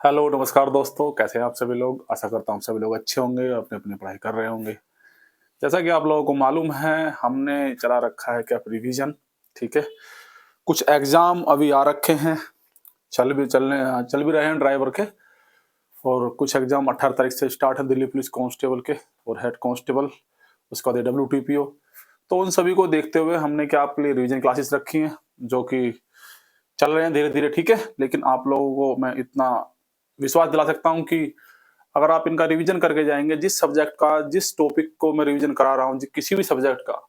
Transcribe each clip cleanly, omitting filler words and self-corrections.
Hello, नमस्कार दोस्तों, कैसे हैं आप सभी लोग? आशा करता हूँ सभी लोग अच्छे होंगे, अपनी-अपनी पढ़ाई कर रहे होंगे। जैसा कि आप लोगों को मालूम है, हमने चला रखा है क्या रिवीजन, ठीक है? कुछ एग्ज़ाम अभी आ रखे हैं, चल भी रहे हैं ड्राइवर के और कुछ एग्ज़ाम 18 तारीख से स्टार्ट है दिल्ली पुलिस कांस्टेबल के और हेड कांस्टेबल, उसके बाद डब्ल्यूटीपीओ। तो उन सभी को देखते हुए हमने क्या आपके लिए रिवीजन क्लासेस रखी हैं, जो कि चल रहे हैं धीरे-धीरे, ठीक है? लेकिन आप लोगों को मैं इतना विश्वास दिला सकता हूँ कि अगर आप इनका रिवीजन करके जाएँगे, जिस सब्जेक्ट का, जिस टॉपिक को मैं रिवीजन करा रहा हूँ, किसी भी सब्जेक्ट का,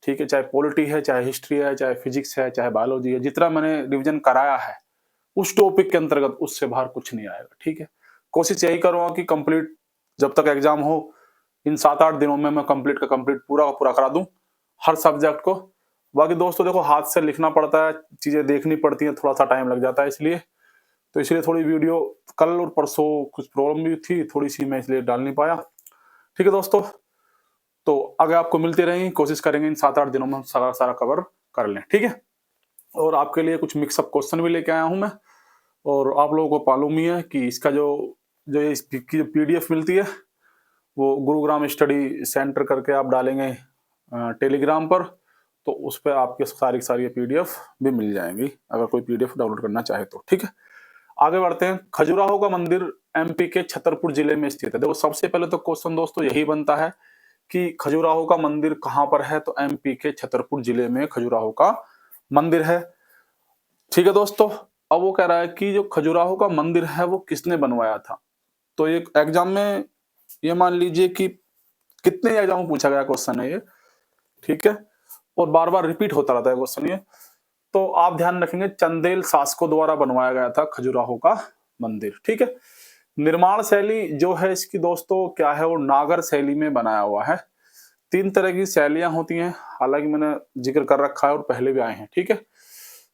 ठीक है? चाहे पॉलिटी है, चाहे हिस्ट्री है, चाहे फिज़िक्स है, चाहे बायोलॉजी है, जितना मैंने रिवीजन कराया है, उस टॉपिक के अंतर्गत उससे बाहर कुछ नहीं आएगा, ठीक है? कोशिश यही करूँगा कि कंप्लीट जब तक एग्ज़ाम हो, इन 7-8 दिनों में मैं कंप्लीट का कंप्लीट पूरा का पूरा करा दूँ, हर सब्जेक्ट को। बाकी दोस्तों देखो हाथ से लिखना पड़ता है, चीज़ें देखनी पड़ती हैं, थोड़ा-सा टाइम लग जाता है इसलिए। तो इसलिए थोड़ी वीडियो कल और परसों कुछ प्रॉब्लम भी थी, थोड़ी-सी मैं इसलिए डाल नहीं पाया। ठीक है दोस्तों, तो आगे आपको मिलती रहेंगी, कोशिश करेंगे इन 7-8 दिनों में हम सारा कवर कर लें, ठीक है? और आपके लिए कुछ मिक्स अप क्वेश्चन भी लेके आया हूँ मैं और आप लोगों को मालूम ही है कि इसका जो जो ये इसकी जो पीडीएफ मिलती है, वो गुरुग्राम स्टडी सेंटर करके आप डालेंगे टेलीग्राम पर, तो उस पे आपके सारी की सारी ये पीडीएफ भी मिल जाएँगी, अगर कोई पीडीएफ डाउनलोड करना चाहे तो, ठीक है? आगे बढ़ते हैं। खजुराहो का मंदिर एमपी के छतरपुर जिले में स्थित है। देखो सबसे पहले तो क्वेश्चन दोस्तों यही बनता है कि खजुराहो का मंदिर कहाँ पर है? तो एमपी के छतरपुर जिले में खजुराहो का मंदिर है। ठीक है दोस्तों, अब वो कह रहा है कि जो खजुराहो का मंदिर है वो किसने बनवाया था? तो एक एग्जाम में ये मान लीजिए कि कितने एग्जाम में पूछा गया क्वेश्चन है ये, ठीक है? और बार-बार रिपीट होता रहता है क्वेश्चन ये। तो आप ध्यान रखेंगे चंदेल शासकों द्वारा बनवाया गया था खजुराहो का मंदिर, ठीक है? निर्माण शैली जो है इसकी दोस्तों क्या है, वो नागर शैली में बनाया हुआ है। 3 तरह की शैलियाँ होती हैं, हालाँकि मैंने ज़िक्र कर रखा है और पहले भी आए हैं, ठीक है?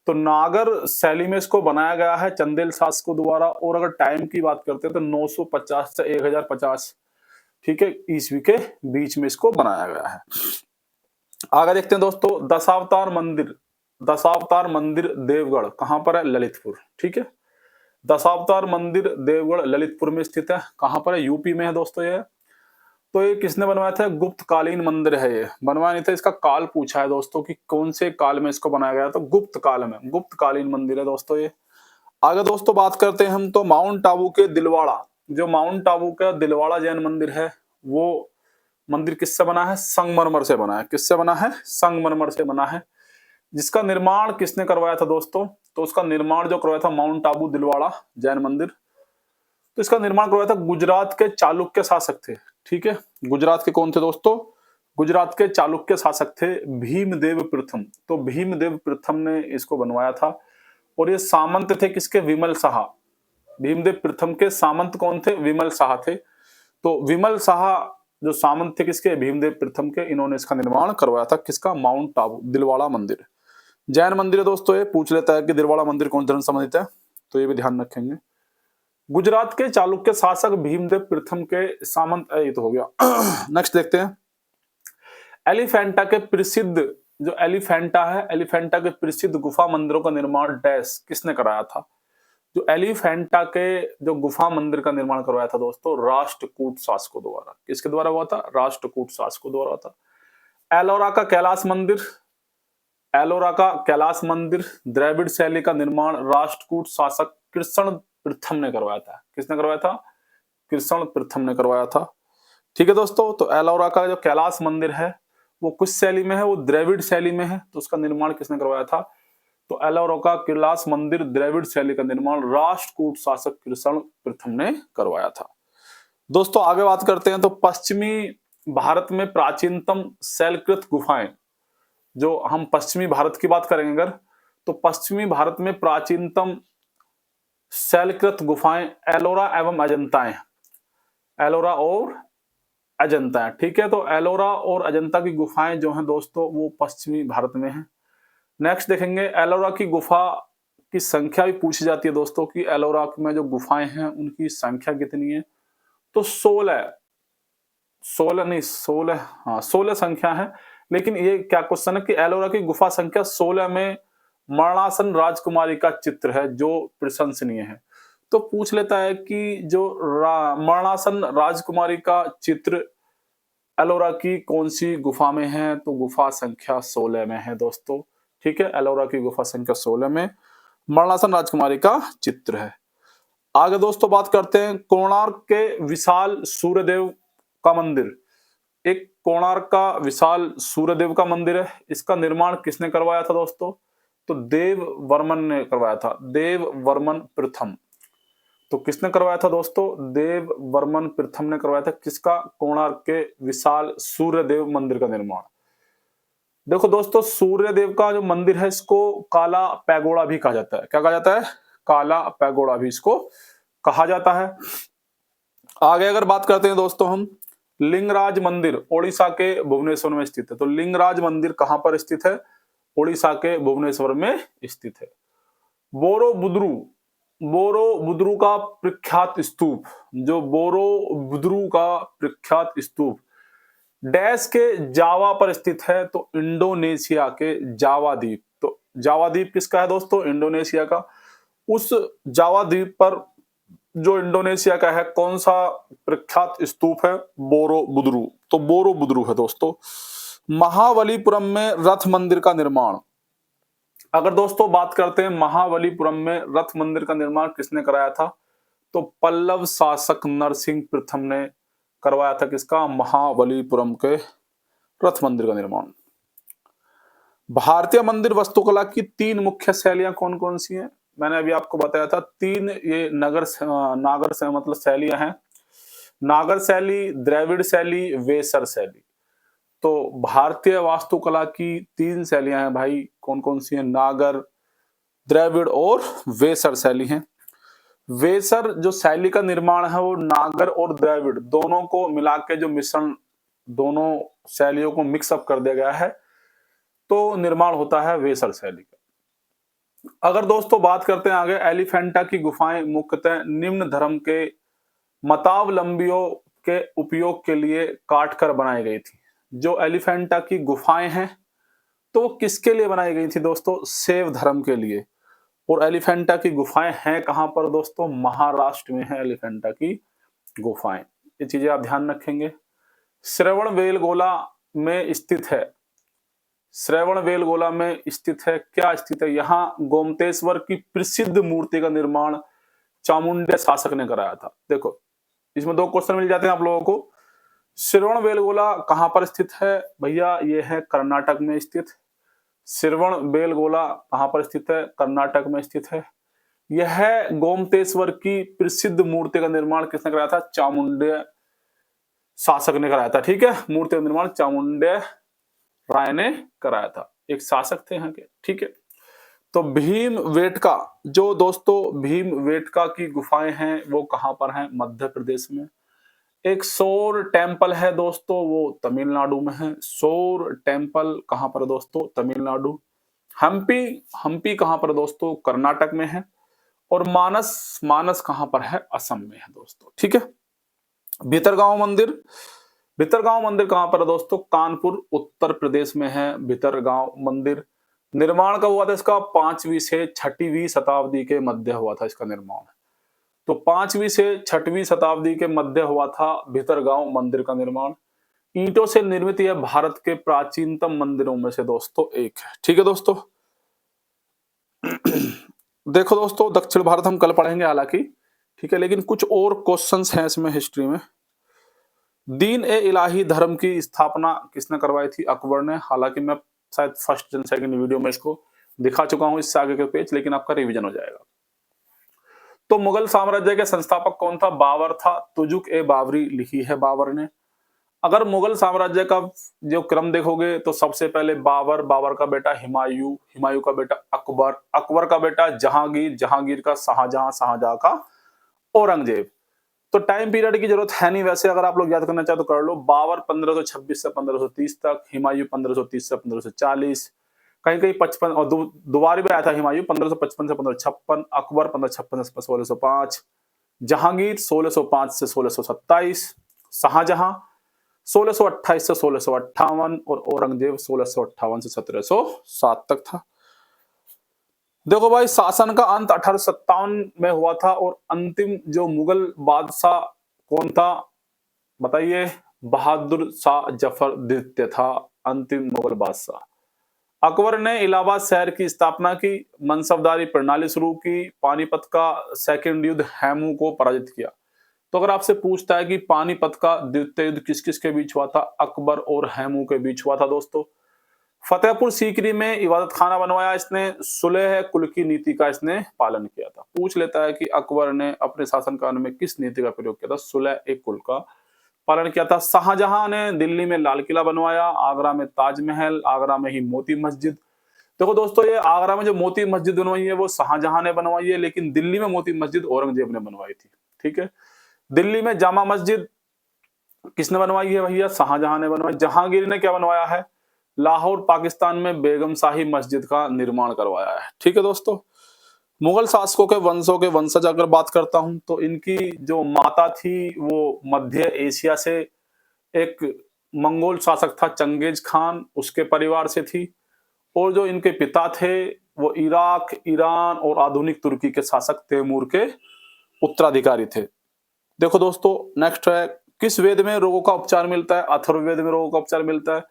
तो नागर शैली में इसको बनाया गया है चंदेल शासकों द्वारा और अगर टाइम की बात करते हैं तो 950 से 1050, ठीक है, ईस्वी के बीच में इसको बनाया गया है। आगे देखते हैं दोस्तों दशावतार मंदिर देवगढ़ कहाँ पर है? ललितपुर, ठीक है? दशावतार मंदिर देवगढ़ ललितपुर में स्थित है। कहाँ पर है? यूपी में है दोस्तों ये। तो ये किसने बनवाया था? गुप्तकालीन मंदिर है ये। बनवाया नहीं था, इसका काल पूछा है दोस्तों कि कौन से काल में इसको बनाया गया? तो गुप्त काल में, गुप्तकालीन मंदिर है दोस्तों ये। आगे दोस्तों बात करते हैं हम तो माउंट आबू के दिलवाड़ा, जो माउंट आबू का दिलवाड़ा जैन मंदिर है, वो मंदिर किससे बना है? संगमरमर से बना है। किससे बना है? संगमरमर से बना है। जिसका निर्माण किसने करवाया था दोस्तों? तो उसका निर्माण जो करवाया था माउंट आबू दिलवाड़ा जैन मंदिर, तो इसका निर्माण करवाया था गुजरात के चालुक्य शासक थे, ठीक है? गुजरात के कौन थे दोस्तों? गुजरात के चालुक्य शासक थे भीमदेव प्रथम। तो भीमदेव प्रथम ने इसको बनवाया था और ये सामंत थे किसके? विमल शाह। भीमदेव प्रथम के सामंत कौन थे? विमल शाह थे। तो विमल शाह जो सामंत थे किसके? भीमदेव प्रथम के। इन्होंने इसका निर्माण करवाया था किसका? माउंट आबू दिलवाड़ा मंदिर। जैन मंदिर है दोस्तों, ये पूछ लेता है कि दिलवाड़ा मंदिर कौन धर्म संबंधित है, तो ये भी ध्यान रखेंगे। गुजरात के चालुक्य शासक भीमदेव प्रथम के सामंत, ये तो हो गया। नेक्स्ट देखते हैं। एलिफेंटा के प्रसिद्ध जो एलिफेंटा है, एलिफेंटा के प्रसिद्ध गुफा मंदिरों का निर्माण डैश किसने कराया था? जो एलिफेंटा के जो गुफा मंदिर का निर्माण करवाया था दोस्तों, राष्ट्रकूट शासकों द्वारा। किसके द्वारा हुआ था? राष्ट्रकूट शासकों द्वारा हुआ था। एलोरा का कैलाश मंदिर, एलोरा का कैलाश मंदिर द्रविड़ शैली का निर्माण राष्ट्रकूट शासक कृष्ण प्रथम ने करवाया था। किसने करवाया था? कृष्ण प्रथम ने करवाया था। ठीक है दोस्तों, तो एलोरा का जो कैलाश मंदिर है वो किस शैली में है? वो द्रविड़ शैली में है। तो उसका निर्माण किसने करवाया था? तो एलोरा का कैलाश मंदिर द्रविड़ शैली का निर्माण राष्ट्रकूट शासक कृष्ण प्रथम ने करवाया था। दोस्तों आगे बात करते हैं तो पश्चिमी भारत में प्राचीनतम शैलकृत गुफाएं, जो हम पश्चिमी भारत की बात करेंगे अगर, तो पश्चिमी भारत में प्राचीनतम शैलकृत गुफाएं एलोरा एवं अजंता हैं। एलोरा और अजंता है, ठीक है? तो एलोरा और अजंता की गुफाएं जो हैं दोस्तों वो पश्चिमी भारत में हैं। नेक्स्ट देखेंगे एलोरा की गुफा की संख्या भी पूछी जाती है दोस्तों कि एलोरा में जो गुफाएं हैं उनकी संख्या कितनी है? तो 16, 16 नहीं 16, हाँ 16 संख्या है। लेकिन ये क्या क्वेश्चन है कि एलोरा की गुफा संख्या 16 में मरणासन राजकुमारी का चित्र है जो प्रशंसनीय है। तो पूछ लेता है कि जो मरणासन राजकुमारी का चित्र एलोरा की कौन सी गुफा में है, तो गुफा संख्या 16 में है दोस्तों। ठीक है, एलोरा की गुफा संख्या 16 में मरणासन राजकुमारी का चित्र है। आगे दोस्तों बात करते हैं कोणार्क के विशाल सूर्यदेव का मंदिर। एक कोणार्क का विशाल सूर्यदेव का मंदिर है, इसका निर्माण किसने करवाया था दोस्तों? तो देव वर्मन ने करवाया था, देव वर्मन प्रथम। तो किसने करवाया था दोस्तों? देव वर्मन प्रथम ने करवाया था। किसका? कोणार्क के विशाल सूर्यदेव मंदिर का निर्माण। देखो दोस्तों, सूर्यदेव का जो मंदिर है इसको काला पैगोड़ा भी कहा जाता है। क्या कहा जाता है? काला पैगोड़ा भी इसको कहा जाता है। आगे अगर बात करते हैं दोस्तों हम, लिंगराज मंदिर ओडिशा के भुवनेश्वर में स्थित है। तो लिंगराज मंदिर कहां पर स्थित है? ओडिशा के भुवनेश्वर में स्थित है। बोरोबुदुरु, बोरोबुदुरु का प्रख्यात स्तूप, जो बोरोबुदुरु का प्रख्यात स्तूप डैश के जावा पर स्थित है, तो इंडोनेशिया के जावा द्वीप। तो जावा द्वीप किसका है दोस्तों? इंडोनेशिया का। उस जावा द्वीप पर जो इंडोनेशिया का है, कौन सा प्रख्यात स्तूप है? बोरोबुदुरु। तो बोरोबुदुरु है दोस्तों। महाबलीपुरम में रथ मंदिर का निर्माण। अगर दोस्तों बात करते हैं महाबलीपुरम में रथ मंदिर का निर्माण किसने कराया था? तो पल्लव शासक नरसिंह प्रथम ने करवाया था। किसका? महाबलीपुरम के रथ मंदिर का निर्माण। भारतीय मंदिर वास्तुकला की 3 मुख्य शैलियां कौन कौन सी हैं? मैंने अभी आपको बताया था 3 ये नागर से मतलब शैलियां हैं। नागर शैली, द्रविड़ शैली, वेसर शैली। तो भारतीय वास्तुकला की 3 शैलियां हैं भाई, कौन कौन सी हैं? नागर, द्रविड़ और वेसर शैली हैं। वेसर जो शैली का निर्माण है वो नागर और द्रविड़ दोनों को मिला के जो मिश्रण, दोनों शैलियों को मिक्सअप कर दिया गया है, तो निर्माण होता है वेसर शैली का। अगर दोस्तों बात करते हैं आगे, एलिफेंटा की गुफाएं मुख्यतः निम्न धर्म के मतावलंबियों के उपयोग के लिए काटकर बनाई गई थी। जो एलिफेंटा की गुफाएं हैं तो वो किसके लिए बनाई गई थी दोस्तों? शैव धर्म के लिए। और एलिफेंटा की गुफाएं हैं कहां पर दोस्तों? महाराष्ट्र में है एलिफेंटा की गुफाएं। ये चीजें आप ध्यान रखेंगे। श्रवणबेलगोला में स्थित है। श्रवणबेलगोला में स्थित है, क्या स्थित है? यहाँ गोमतेश्वर की प्रसिद्ध मूर्ति का निर्माण चामुंडा शासक ने कराया था। देखो, इसमें 2 क्वेश्चन मिल जाते हैं आप लोगों को। श्रवणबेलगोला कहां पर स्थित है? भैया ये है कर्नाटक में स्थित। श्रवणबेलगोला कहां पर स्थित है? कर्नाटक में स्थित है। यह गोमतेश्वर की प्रसिद्ध मूर्ति का निर्माण किसने कराया था? चामुंडा शासक ने कराया था। ठीक है, मूर्ति का निर्माण चामुंडा राय ने कराया था, एक शासक थे यहाँ के। ठीक है, तो भीमवेटका, जो दोस्तों भीमवेटका की गुफाएं हैं वो कहां पर हैं? मध्य प्रदेश में। एक सौर टेम्पल है दोस्तों, वो तमिलनाडु में है। सौर टेम्पल कहां पर दोस्तों? तमिलनाडु। हम्पी, हम्पी कहां पर दोस्तों? कर्नाटक में है। और मानस, मानस कहां पर है? असम में है दोस्तों। ठीक है, भीतरगांव मंदिर, भीतरगांव मंदिर कहां पर है दोस्तों? कानपुर उत्तर प्रदेश में है भीतरगांव मंदिर। निर्माण कब हुआ था इसका? 5वीं से 6वीं शताब्दी के मध्य हुआ था इसका निर्माण। तो 5वीं से 6वीं शताब्दी के मध्य हुआ था भीतरगांव मंदिर का निर्माण। ईंटों से निर्मित यह भारत के प्राचीनतम मंदिरों में से दोस्तों एक है। ठीक है दोस्तों। देखो दोस्तों, दक्षिण भारत हम कल पढ़ेंगे हालांकि, ठीक है, लेकिन कुछ और क्वेश्चंस हैं इसमें हिस्ट्री में। दीन ए इलाही धर्म की स्थापना किसने करवाई थी? अकबर ने। हालांकि मैं शायद फर्स्ट एंड सेकंड वीडियो में इसको दिखा चुका हूं, इससे आगे के पेज, लेकिन आपका रिवीजन हो जाएगा। तो मुगल साम्राज्य के संस्थापक कौन था? बाबर था। तुजुक ए बाबरी लिखी है बाबर ने। अगर मुगल साम्राज्य का जो क्रम देखोगे तो सबसे पहले बाबर, बाबर का बेटा हिमायू, हिमायू का बेटा अकबर, अकबर का बेटा जहांगीर, जहांगीर का शाहजहां, शाहजहां का औरंगजेब। तो टाइम पीरियड की जरूरत है नहीं, वैसे अगर आप लोग याद करना चाहे तो कर लो। बाबर 1526 से 1530 तक, हिमायू 1530 से 1540, कहीं कहीं 55 और दोबारा भी आया था हिमायू 1555 से 1556, अकबर 1556 से 1605, जहांगीर 1605 से 1627, शाहजहां 1628 से 1658 और औरंगजेब 1658 से 1707 तक था। देखो भाई, शासन का अंत 1857 में हुआ था और अंतिम जो मुगल बादशाह कौन था बताइए? बहादुर शाह जफर द्वितीय था अंतिम मुगल बादशाह। अकबर ने इलाहाबाद शहर की स्थापना की, मनसबदारी प्रणाली शुरू की, पानीपत का सेकंड युद्ध हैमू को पराजित किया। तो अगर आपसे पूछता है कि पानीपत का द्वितीय युद्ध किस किस के बीच हुआ था, अकबर और हैमू के बीच हुआ था दोस्तों। फतेहपुर सीकरी में इबादत खाना बनवाया इसने, सुलह कुल की नीति का इसने पालन किया था। पूछ लेता है कि अकबर ने अपने शासनकाल में किस नीति का प्रयोग किया था, सुलह एक कुल का पालन किया था। शाहजहां ने दिल्ली में लाल किला बनवाया, आगरा में ताजमहल, आगरा में ही मोती मस्जिद। देखो दोस्तों, ये आगरा में जो मोती मस्जिद बनवाई है वो शाहजहां ने बनवाई है, लेकिन दिल्ली में मोती मस्जिद औरंगजेब ने बनवाई थी। ठीक है। दिल्ली में जामा मस्जिद किसने बनवाई है भैया? शाहजहां ने बनवाई। जहांगीर ने क्या बनवाया है? लाहौर पाकिस्तान में बेगम शाही मस्जिद का निर्माण करवाया है। ठीक है दोस्तों। मुगल शासकों के वंशों के वंशज अगर बात करता हूं तो इनकी जो माता थी वो मध्य एशिया से एक मंगोल शासक था चंगेज खान, उसके परिवार से थी। और जो इनके पिता थे वो इराक, ईरान और आधुनिक तुर्की के शासक तैमूर के उत्तराधिकारी थे। देखो दोस्तों, नेक्स्ट है, किस वेद में रोगों का उपचार मिलता है? अथर्ववेद में रोगों का उपचार मिलता है।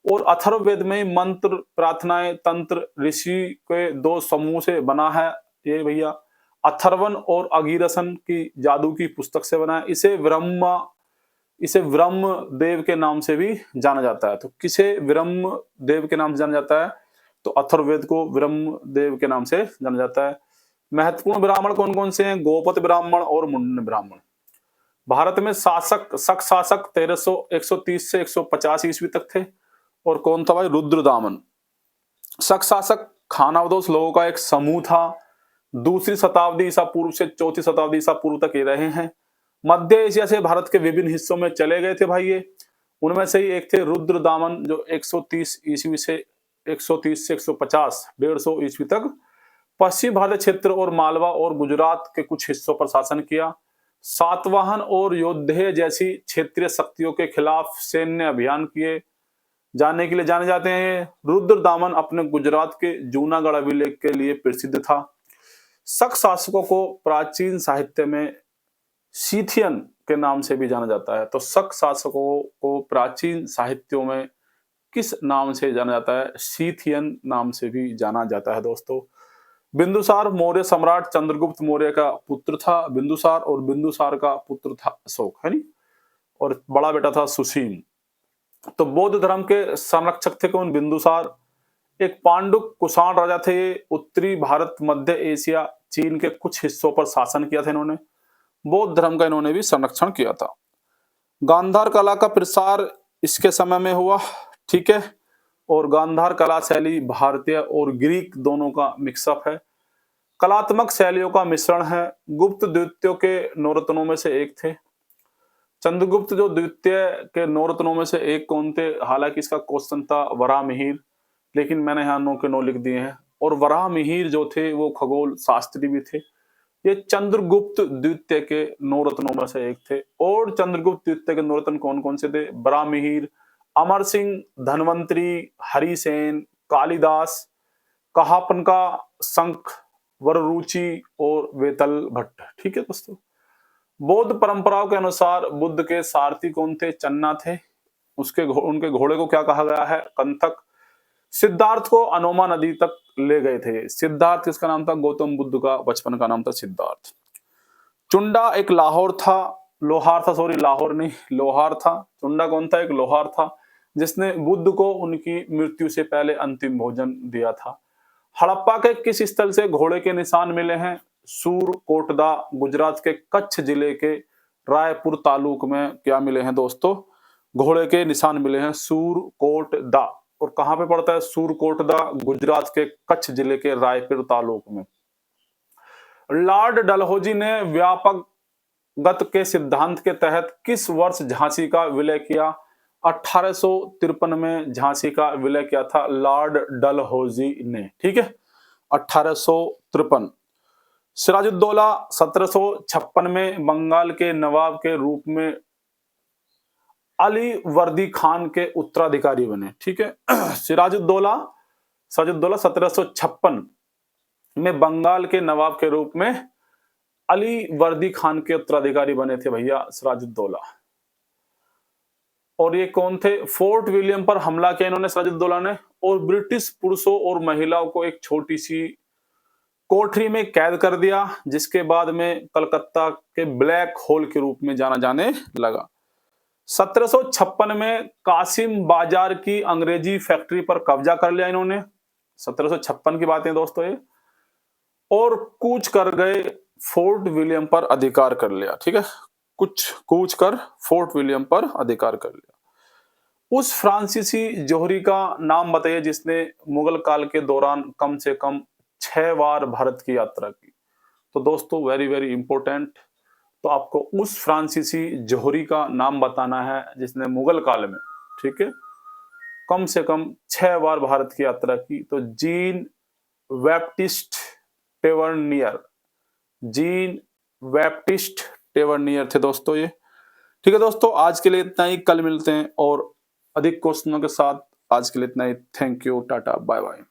और अथर्ववेद में मंत्र, प्रार्थनाएं, तंत्र, ऋषि के दो समूह से बना है ये भैया। अथर्वन और अगीरसन की जादू की पुस्तक से बना है। इसे ब्रह्म देव के नाम से भी जाना जाता है। तो किसे ब्रह्म देव के नाम से जाना जाता है? तो अथर्ववेद को ब्रह्म देव के नाम से जाना जाता है। महत्वपूर्ण ब्राह्मण कौन कौन से हैं? गोपत ब्राह्मण और मुंडन ब्राह्मण। भारत में शक शासक 130 से 150 ईस्वी तक थे। और कौन था भाई? रुद्रदामन। शक शासक खानाबदोश लोगों का एक समूह था। दूसरी शताब्दी ईसा पूर्व से चौथी शताब्दी ईसा पूर्व तक ये रहे हैं। मध्य एशिया से भारत के विभिन्न हिस्सों में चले गए थे भाई ये। उनमें से ही एक थे रुद्रदामन जो 130 ईस्वी से 130 से 150 150 ईस्वी तक पश्चिम भारत क्षेत्र और मालवा और गुजरात के कुछ हिस्सों पर शासन किया। सातवाहन और योद्धे जैसी क्षेत्रीय शक्तियों के खिलाफ सैन्य अभियान किए जाने के लिए जाने जाते हैं। रुद्रदामन अपने गुजरात के जूनागढ़ अभिलेख के लिए प्रसिद्ध था। शक शासकों को प्राचीन साहित्य में सीथियन के नाम से भी जाना जाता है। तो शक शासकों को प्राचीन साहित्यों में किस नाम से जाना जाता है? सीथियन नाम से भी जाना जाता है दोस्तों। बिंदुसार मौर्य सम्राट चंद्रगुप्त मौर्य का पुत्र था बिंदुसार, और बिंदुसार का पुत्र था अशोक, है नी? और बड़ा बेटा था सुसीम। तो बौद्ध धर्म के संरक्षक थे कौन? बिंदुसार। एक पांडुक कुषाण राजा थे ये। उत्तरी भारत, मध्य एशिया, चीन के कुछ हिस्सों पर शासन किया था इन्होंने। बौद्ध धर्म का इन्होंने भी संरक्षण किया था। गांधार कला का प्रसार इसके समय में हुआ। ठीक है। और गांधार कला शैली भारतीय और ग्रीक दोनों का मिक्सअप है। कलात्मक शैलियों का मिश्रण है। गुप्त द्वितीयों के नौरत्नों में से एक थे। चंद्रगुप्त जो द्वितीय के नौरत्नों में से एक कौन थे? हालांकि इसका क्वेश्चन था वराहमिहिर, लेकिन मैंने यहाँ 9 के 9 लिख दिए हैं। और वराहमिहिर जो थे वो खगोल शास्त्री भी थे। ये चंद्रगुप्त द्वितीय के नौरत्नों में से एक थे। और चंद्रगुप्त द्वितीय के नौरत्न कौन कौन से थे? वराहमिहिर, अमर सिंह, धनवंतरी, हरिसेन, कालिदास, कहापन का शंख, वररुचि और वेतल भट्ट। ठीक है दोस्तों। बौद्ध परंपराओं के अनुसार बुद्ध के सारथी कौन थे? चन्ना थे। उनके घोड़े को क्या कहा गया है? कंथक। सिद्धार्थ को अनोमा नदी तक ले गए थे। सिद्धार्थ किसका नाम था? गौतम बुद्ध का बचपन का नाम था सिद्धार्थ। चुंडा एक लोहार था, सॉरी लाहौर नहीं, लोहार था। चुंडा कौन था? एक लोहार था जिसने बुद्ध को उनकी मृत्यु से पहले अंतिम भोजन दिया था। हड़प्पा के किस स्थल से घोड़े के निशान मिले हैं? सूरकोटदा, गुजरात के कच्छ जिले के रायपुर तालुक में क्या मिले हैं दोस्तों? घोड़े के निशान मिले हैं सूरकोटदा। और कहां पे पड़ता है सूरकोटदा? गुजरात के कच्छ जिले के रायपुर तालुक में। लॉर्ड डलहौजी ने व्यापक गत के सिद्धांत के तहत किस वर्ष झांसी का विलय किया? 1853 में झांसी का विलय किया था लॉर्ड डलहौजी ने। ठीक है, 1853। सिराजुद्दौला 1756 में बंगाल के नवाब के रूप में अली वर्दी खान के उत्तराधिकारी बने। ठीक है। सिराजुद्दौला 1756 में बंगाल के नवाब के रूप में अली वर्दी खान के उत्तराधिकारी बने थे भैया सिराजुद्दौला। और ये कौन थे? फोर्ट विलियम पर हमला किया इन्होंने सिराजुद्दौला ने, और ब्रिटिश पुरुषों और महिलाओं को एक छोटी सी कोठरी में कैद कर दिया, जिसके बाद में कलकत्ता के ब्लैक होल के रूप में जाना जाने लगा। 1756 में कासिम बाजार की अंग्रेजी फैक्ट्री पर कब्जा कर लिया इन्होंने, 1756 की बातें दोस्तों ये, और कूच कर गए फोर्ट विलियम पर अधिकार कर लिया। ठीक है, कुछ कूच कर फोर्ट विलियम पर अधिकार कर लिया। उस फ्रांसीसी जोहरी का नाम बताइए जिसने मुगल काल के दौरान कम से कम 6 बार भारत की यात्रा की। तो दोस्तों वेरी वेरी इंपॉर्टेंट, तो आपको उस फ्रांसीसी जोहरी का नाम बताना है जिसने मुगल काल में, ठीक है, कम से कम 6 बार भारत की यात्रा की। तो Jean Baptiste Tavernier, Jean Baptiste Tavernier थे दोस्तों ये। ठीक है दोस्तों, आज के लिए इतना ही, कल मिलते हैं और अधिक क्वेश्चनों के साथ। आज के लिए इतना ही, thank you, tata, bye bye.